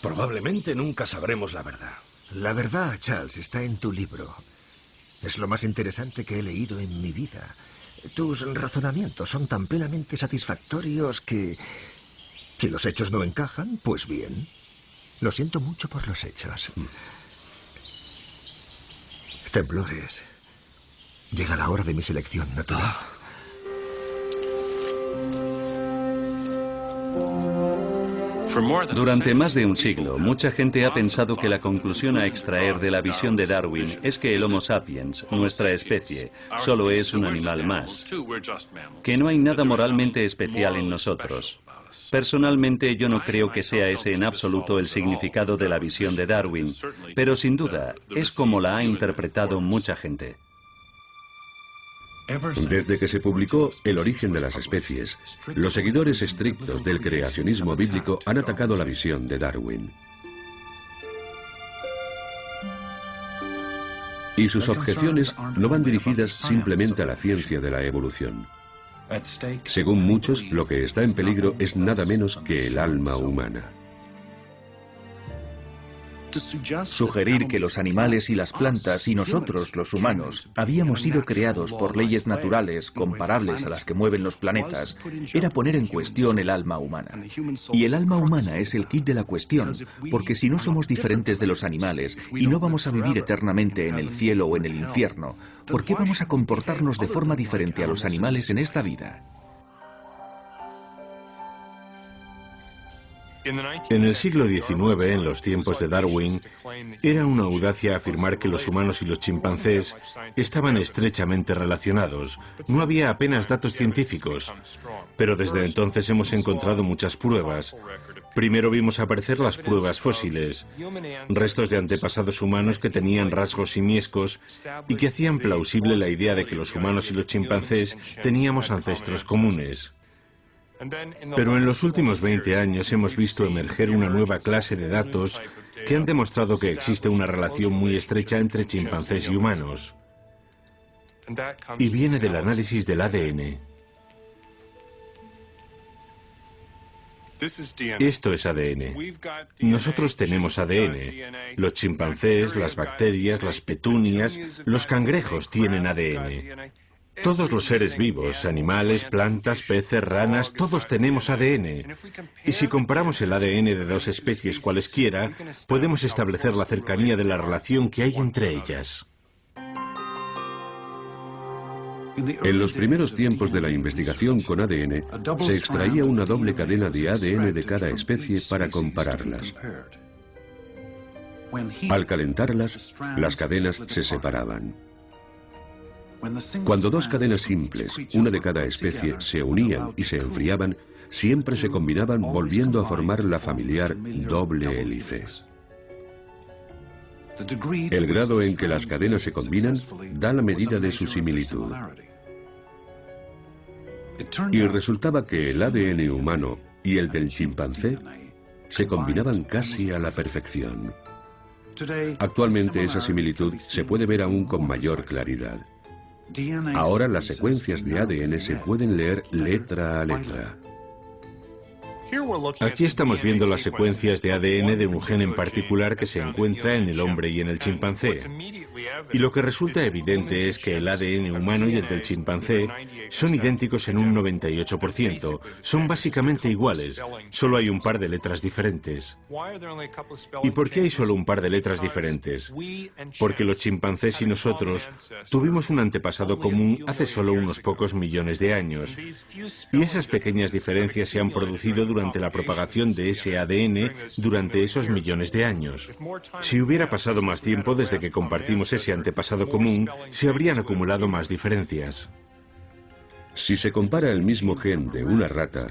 Probablemente nunca sabremos la verdad. La verdad, Charles, está en tu libro. Es lo más interesante que he leído en mi vida. Tus razonamientos son tan plenamente satisfactorios que... Si los hechos no encajan, pues bien. Lo siento mucho por los hechos. Temblores. Llega la hora de mi selección natural. Durante más de un siglo, mucha gente ha pensado que la conclusión a extraer de la visión de Darwin es que el Homo sapiens, nuestra especie, solo es un animal más, que no hay nada moralmente especial en nosotros. Personalmente, yo no creo que sea ese en absoluto el significado de la visión de Darwin, pero sin duda es como la ha interpretado mucha gente. Desde que se publicó El origen de las especies, los seguidores estrictos del creacionismo bíblico han atacado la visión de Darwin. Y sus objeciones no van dirigidas simplemente a la ciencia de la evolución. Según muchos, lo que está en peligro es nada menos que el alma humana. Sugerir que los animales y las plantas y nosotros, los humanos, habíamos sido creados por leyes naturales comparables a las que mueven los planetas, era poner en cuestión el alma humana. Y el alma humana es el quid de la cuestión, porque si no somos diferentes de los animales y no vamos a vivir eternamente en el cielo o en el infierno, ¿por qué vamos a comportarnos de forma diferente a los animales en esta vida? En el siglo XIX, en los tiempos de Darwin, era una audacia afirmar que los humanos y los chimpancés estaban estrechamente relacionados. No había apenas datos científicos. Pero desde entonces hemos encontrado muchas pruebas. Primero vimos aparecer las pruebas fósiles, restos de antepasados humanos que tenían rasgos simiescos y que hacían plausible la idea de que los humanos y los chimpancés teníamos ancestros comunes. Pero en los últimos 20 años hemos visto emerger una nueva clase de datos que han demostrado que existe una relación muy estrecha entre chimpancés y humanos. Y viene del análisis del ADN. Esto es ADN. Nosotros tenemos ADN. Los chimpancés, las bacterias, las petunias, los cangrejos tienen ADN. Todos los seres vivos, animales, plantas, peces, ranas, todos tenemos ADN. Y si comparamos el ADN de dos especies cualesquiera, podemos establecer la cercanía de la relación que hay entre ellas. En los primeros tiempos de la investigación con ADN, se extraía una doble cadena de ADN de cada especie para compararlas. Al calentarlas, las cadenas se separaban. Cuando dos cadenas simples, una de cada especie, se unían y se enfriaban, siempre se combinaban volviendo a formar la familiar doble hélice. El grado en que las cadenas se combinan da la medida de su similitud. Y resultaba que el ADN humano y el del chimpancé se combinaban casi a la perfección. Actualmente esa similitud se puede ver aún con mayor claridad. Ahora las secuencias de ADN se pueden leer letra a letra. Aquí estamos viendo las secuencias de ADN de un gen en particular que se encuentra en el hombre y en el chimpancé. Y lo que resulta evidente es que el ADN humano y el del chimpancé son idénticos en un 98%. Son básicamente iguales. Solo hay un par de letras diferentes. ¿Y por qué hay solo un par de letras diferentes? Porque los chimpancés y nosotros tuvimos un antepasado común hace solo unos pocos millones de años. Y esas pequeñas diferencias se han producido durante la propagación de ese ADN durante esos millones de años. Si hubiera pasado más tiempo desde que compartimos ese antepasado común, se habrían acumulado más diferencias. Si se compara el mismo gen de una rata,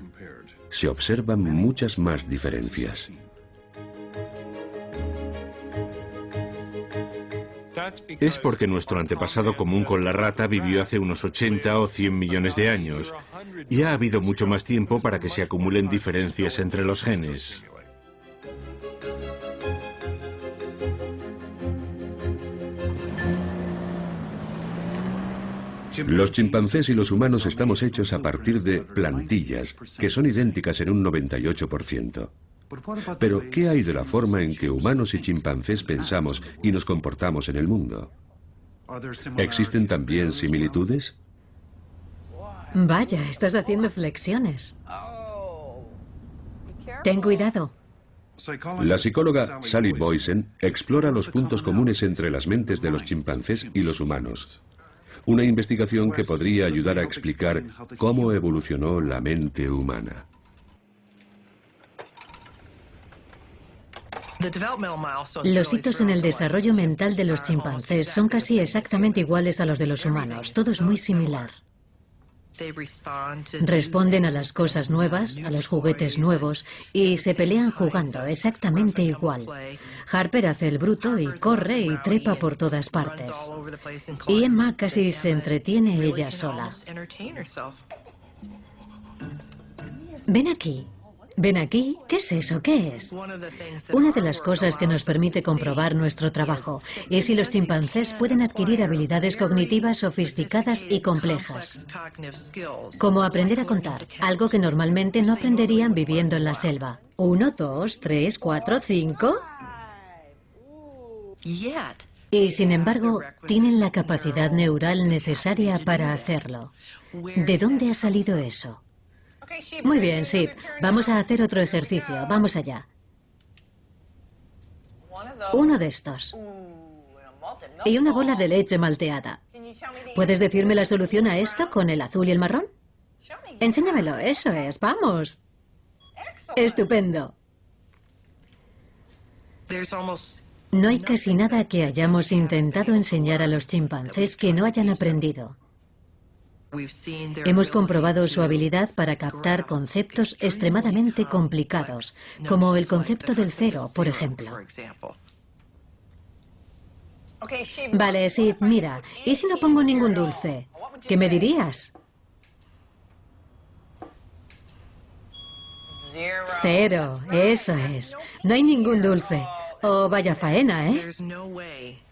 se observan muchas más diferencias. Es porque nuestro antepasado común con la rata vivió hace unos 80 o 100 millones de años, y ha habido mucho más tiempo para que se acumulen diferencias entre los genes. Los chimpancés y los humanos estamos hechos a partir de plantillas, que son idénticas en un 98%. Pero, ¿qué hay de la forma en que humanos y chimpancés pensamos y nos comportamos en el mundo? ¿Existen también similitudes? Vaya, estás haciendo flexiones. Ten cuidado. La psicóloga Sally Boysen explora los puntos comunes entre las mentes de los chimpancés y los humanos. Una investigación que podría ayudar a explicar cómo evolucionó la mente humana. Los hitos en el desarrollo mental de los chimpancés son casi exactamente iguales a los de los humanos, todo es muy similar. Responden a las cosas nuevas, a los juguetes nuevos, y se pelean jugando exactamente igual. Harper hace el bruto y corre y trepa por todas partes. Y Emma casi se entretiene ella sola. Ven aquí. Ven aquí. ¿Qué es eso? ¿Qué es? Una de las cosas que nos permite comprobar nuestro trabajo es si los chimpancés pueden adquirir habilidades cognitivas sofisticadas y complejas. Como aprender a contar, algo que normalmente no aprenderían viviendo en la selva. 1, 2, 3, 4, 5. Y sin embargo, tienen la capacidad neural necesaria para hacerlo. ¿De dónde ha salido eso? Muy bien, Sid. Vamos a hacer otro ejercicio. Vamos allá. Uno de estos. Y una bola de leche malteada. ¿Puedes decirme la solución a esto con el azul y el marrón? Enséñamelo. Eso es. Vamos. Estupendo. No hay casi nada que hayamos intentado enseñar a los chimpancés que no hayan aprendido. Hemos comprobado su habilidad para captar conceptos extremadamente complicados, como el concepto del cero, por ejemplo. Vale, Sid, mira, ¿y si no pongo ningún dulce? ¿Qué me dirías? 0, eso es. No hay ningún dulce. Oh, vaya faena, ¿eh?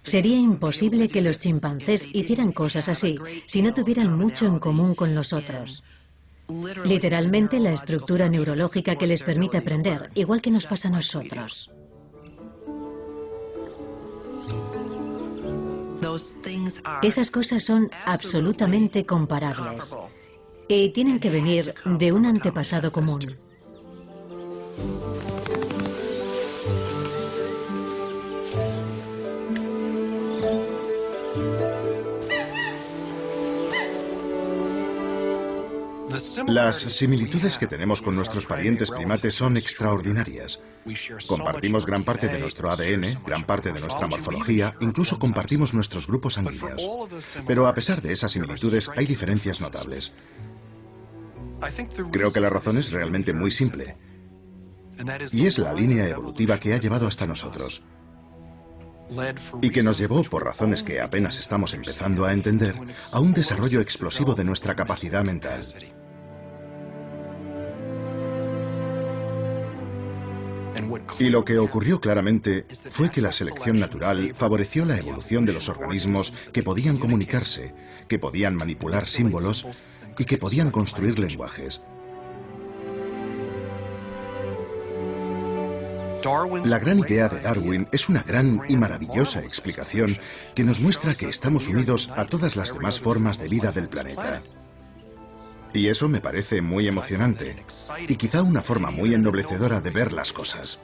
Sería imposible que los chimpancés hicieran cosas así si no tuvieran mucho en común con los otros. Literalmente la estructura neurológica que les permite aprender, igual que nos pasa a nosotros. Esas cosas son absolutamente comparables y tienen que venir de un antepasado común. Las similitudes que tenemos con nuestros parientes primates son extraordinarias. Compartimos gran parte de nuestro ADN, gran parte de nuestra morfología, incluso compartimos nuestros grupos sanguíneos. Pero a pesar de esas similitudes, hay diferencias notables. Creo que la razón es realmente muy simple. Y es la línea evolutiva que ha llevado hasta nosotros. Y que nos llevó, por razones que apenas estamos empezando a entender, a un desarrollo explosivo de nuestra capacidad mental. Y lo que ocurrió claramente fue que la selección natural favoreció la evolución de los organismos que podían comunicarse, que podían manipular símbolos y que podían construir lenguajes. La gran idea de Darwin es una gran y maravillosa explicación que nos muestra que estamos unidos a todas las demás formas de vida del planeta. Y eso me parece muy emocionante y quizá una forma muy ennoblecedora de ver las cosas.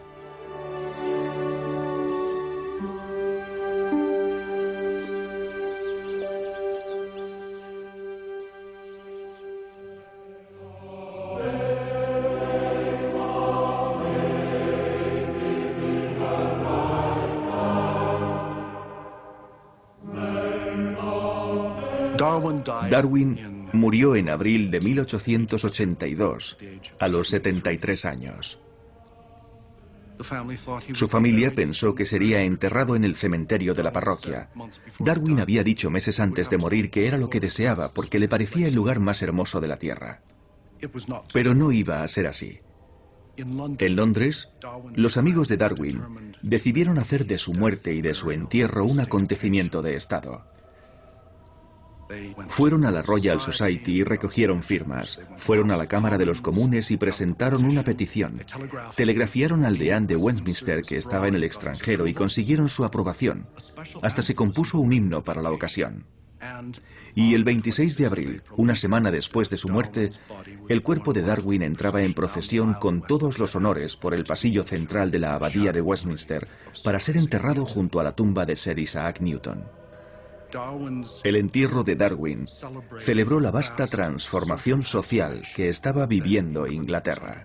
Darwin murió en abril de 1882, a los 73 años. Su familia pensó que sería enterrado en el cementerio de la parroquia. Darwin había dicho meses antes de morir que era lo que deseaba porque le parecía el lugar más hermoso de la Tierra. Pero no iba a ser así. En Londres, los amigos de Darwin decidieron hacer de su muerte y de su entierro un acontecimiento de Estado. Fueron a la Royal Society y recogieron firmas. Fueron a la Cámara de los Comunes y presentaron una petición. Telegrafiaron al deán de Westminster, que estaba en el extranjero, y consiguieron su aprobación. Hasta se compuso un himno para la ocasión. Y el 26 de abril, una semana después de su muerte, el cuerpo de Darwin entraba en procesión con todos los honores por el pasillo central de la Abadía de Westminster para ser enterrado junto a la tumba de Sir Isaac Newton. El entierro de Darwin celebró la vasta transformación social que estaba viviendo Inglaterra.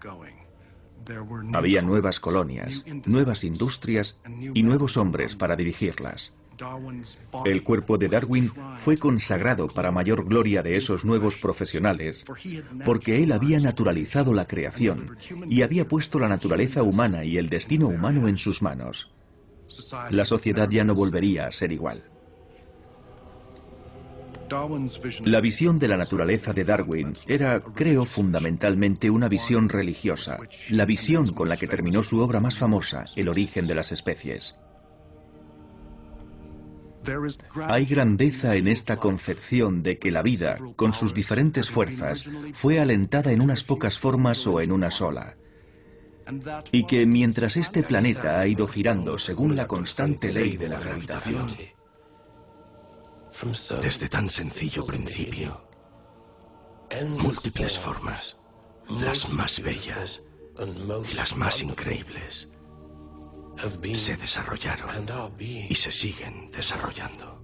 Había nuevas colonias, nuevas industrias y nuevos hombres para dirigirlas. El cuerpo de Darwin fue consagrado para mayor gloria de esos nuevos profesionales, porque él había naturalizado la creación y había puesto la naturaleza humana y el destino humano en sus manos. La sociedad ya no volvería a ser igual. La visión de la naturaleza de Darwin era, creo, fundamentalmente una visión religiosa, la visión con la que terminó su obra más famosa, El origen de las especies. Hay grandeza en esta concepción de que la vida, con sus diferentes fuerzas, fue alentada en unas pocas formas o en una sola. Y que mientras este planeta ha ido girando según la constante ley de la gravitación, desde tan sencillo principio, múltiples formas, las más bellas y las más increíbles, se desarrollaron y se siguen desarrollando.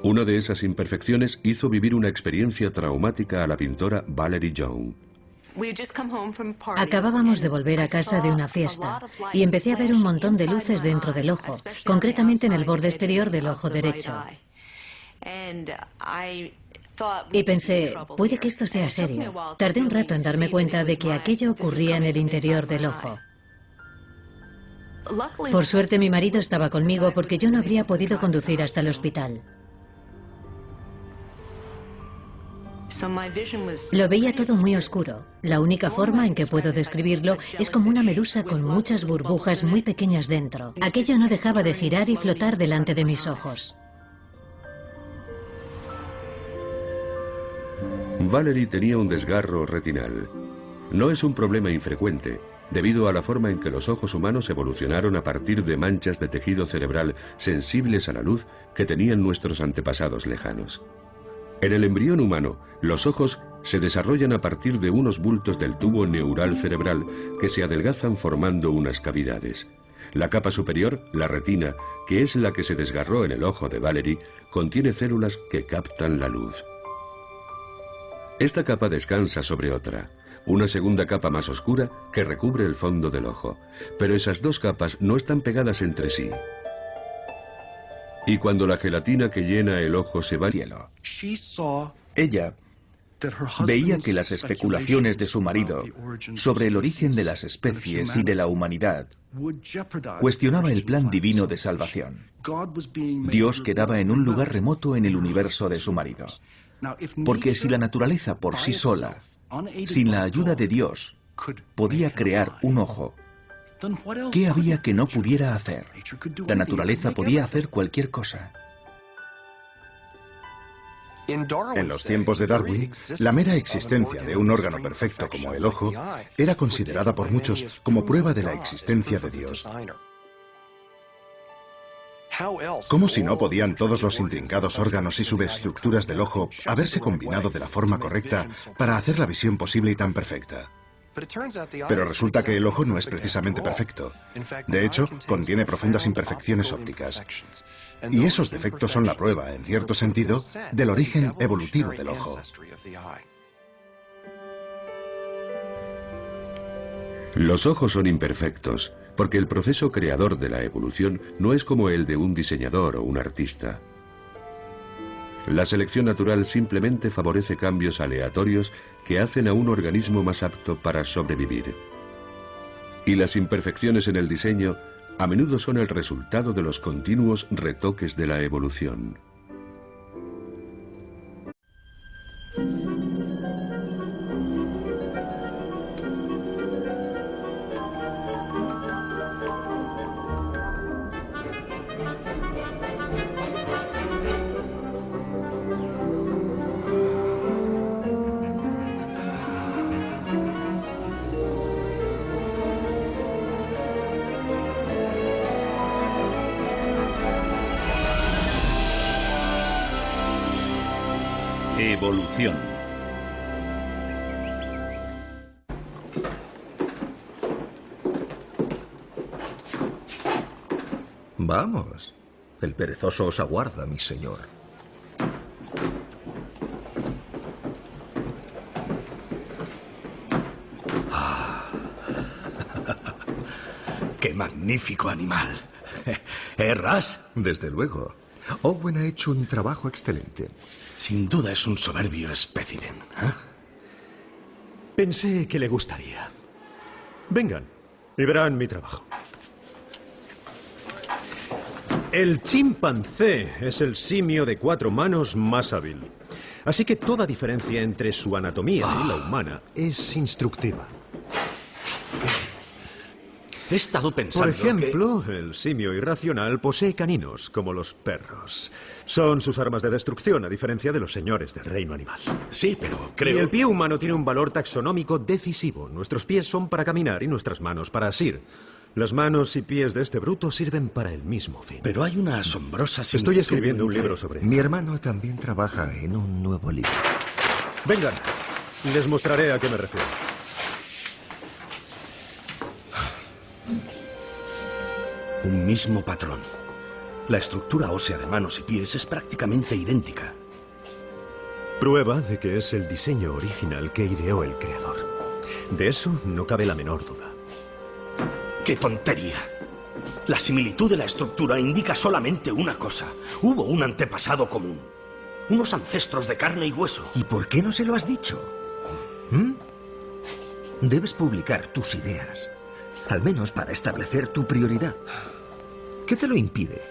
Una de esas imperfecciones hizo vivir una experiencia traumática a la pintora Valerie Young. Acabábamos de volver a casa de una fiesta y empecé a ver un montón de luces dentro del ojo, concretamente en el borde exterior del ojo derecho. Y pensé, puede que esto sea serio. Tardé un rato en darme cuenta de que aquello ocurría en el interior del ojo. Por suerte mi marido estaba conmigo porque yo no habría podido conducir hasta el hospital. Lo veía todo muy oscuro. La única forma en que puedo describirlo es como una medusa con muchas burbujas muy pequeñas dentro. Aquello no dejaba de girar y flotar delante de mis ojos. Valerie tenía un desgarro retinal. No es un problema infrecuente, debido a la forma en que los ojos humanos evolucionaron a partir de manchas de tejido cerebral sensibles a la luz que tenían nuestros antepasados lejanos. En el embrión humano, los ojos se desarrollan a partir de unos bultos del tubo neural cerebral que se adelgazan formando unas cavidades. La capa superior, la retina, que es la que se desgarró en el ojo de Valerie, contiene células que captan la luz. Esta capa descansa sobre otra, una segunda capa más oscura que recubre el fondo del ojo, pero esas dos capas no están pegadas entre sí. Y cuando la gelatina que llena el ojo se va al cielo, ella veía que las especulaciones de su marido sobre el origen de las especies y de la humanidad cuestionaba el plan divino de salvación. Dios quedaba en un lugar remoto en el universo de su marido. Porque si la naturaleza por sí sola, sin la ayuda de Dios, podía crear un ojo, ¿qué había que no pudiera hacer? La naturaleza podía hacer cualquier cosa. En los tiempos de Darwin, la mera existencia de un órgano perfecto como el ojo era considerada por muchos como prueba de la existencia de Dios. ¿Cómo si no podían todos los intrincados órganos y subestructuras del ojo haberse combinado de la forma correcta para hacer la visión posible y tan perfecta? Pero resulta que el ojo no es precisamente perfecto. De hecho, contiene profundas imperfecciones ópticas. Y esos defectos son la prueba, en cierto sentido, del origen evolutivo del ojo. Los ojos son imperfectos porque el proceso creador de la evolución no es como el de un diseñador o un artista. La selección natural simplemente favorece cambios aleatorios que hacen a un organismo más apto para sobrevivir. Y las imperfecciones en el diseño a menudo son el resultado de los continuos retoques de la evolución. Evolución. Vamos. El perezoso os aguarda, mi señor. ¡Qué magnífico animal! ¿Ras? Desde luego. Owen ha hecho un trabajo excelente. Sin duda es un soberbio espécimen. Pensé que le gustaría. Vengan y verán mi trabajo. El chimpancé es el simio de 4 manos más hábil. Así que toda diferencia entre su anatomía y la humana es instructiva. He estado pensando Por ejemplo, el simio irracional posee caninos, como los perros. Son sus armas de destrucción, a diferencia de los señores del reino animal. Sí, pero creo... Y el pie humano tiene un valor taxonómico decisivo. Nuestros pies son para caminar y nuestras manos para asir. Las manos y pies de este bruto sirven para el mismo fin. Pero hay una asombrosa similitud. Estoy escribiendo un libro sobre... Mi hermano también trabaja en un nuevo libro. Vengan, les mostraré a qué me refiero. Un mismo patrón. La estructura ósea de manos y pies es prácticamente idéntica. Prueba de que es el diseño original que ideó el creador. De eso no cabe la menor duda. ¡Qué tontería! La similitud de la estructura indica solamente una cosa. Hubo un antepasado común. Unos ancestros de carne y hueso. ¿Y por qué no se lo has dicho? Debes publicar tus ideas. Al menos para establecer tu prioridad. ¿Qué te lo impide?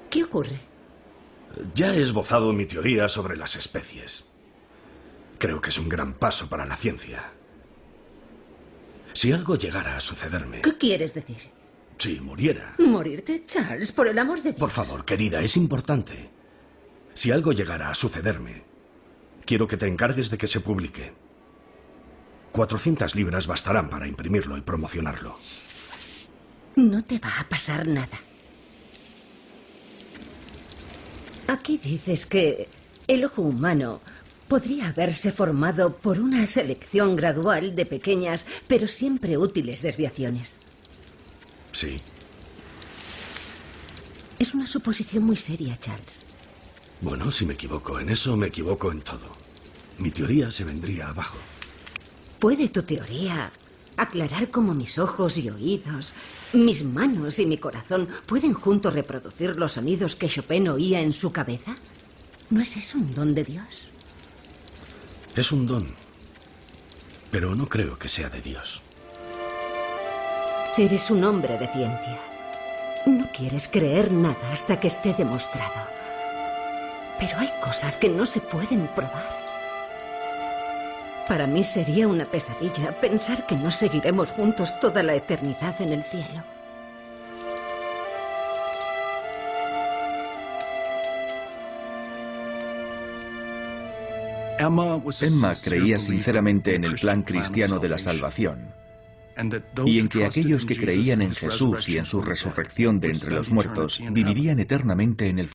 ¿Qué ocurre? Ya he esbozado mi teoría sobre las especies. Creo que es un gran paso para la ciencia. Si algo llegara a sucederme... ¿Qué quieres decir? Si muriera... ¿Morirte, Charles? Por el amor de Dios. Por favor, querida, es importante. Si algo llegara a sucederme, quiero que te encargues de que se publique. 400 libras bastarán para imprimirlo y promocionarlo. No te va a pasar nada. Aquí dices que el ojo humano podría haberse formado por una selección gradual de pequeñas, pero siempre útiles desviaciones. Sí. Es una suposición muy seria, Charles. Bueno, si me equivoco en eso, me equivoco en todo. Mi teoría se vendría abajo. ¿Puede tu teoría aclarar cómo mis ojos y oídos, mis manos y mi corazón pueden juntos reproducir los sonidos que Chopin oía en su cabeza? ¿No es eso un don de Dios? Es un don, pero no creo que sea de Dios. Eres un hombre de ciencia. No quieres creer nada hasta que esté demostrado. Pero hay cosas que no se pueden probar. Para mí sería una pesadilla pensar que no seguiremos juntos toda la eternidad en el cielo. Emma creía sinceramente en el plan cristiano de la salvación y en que aquellos que creían en Jesús y en su resurrección de entre los muertos vivirían eternamente en el cielo.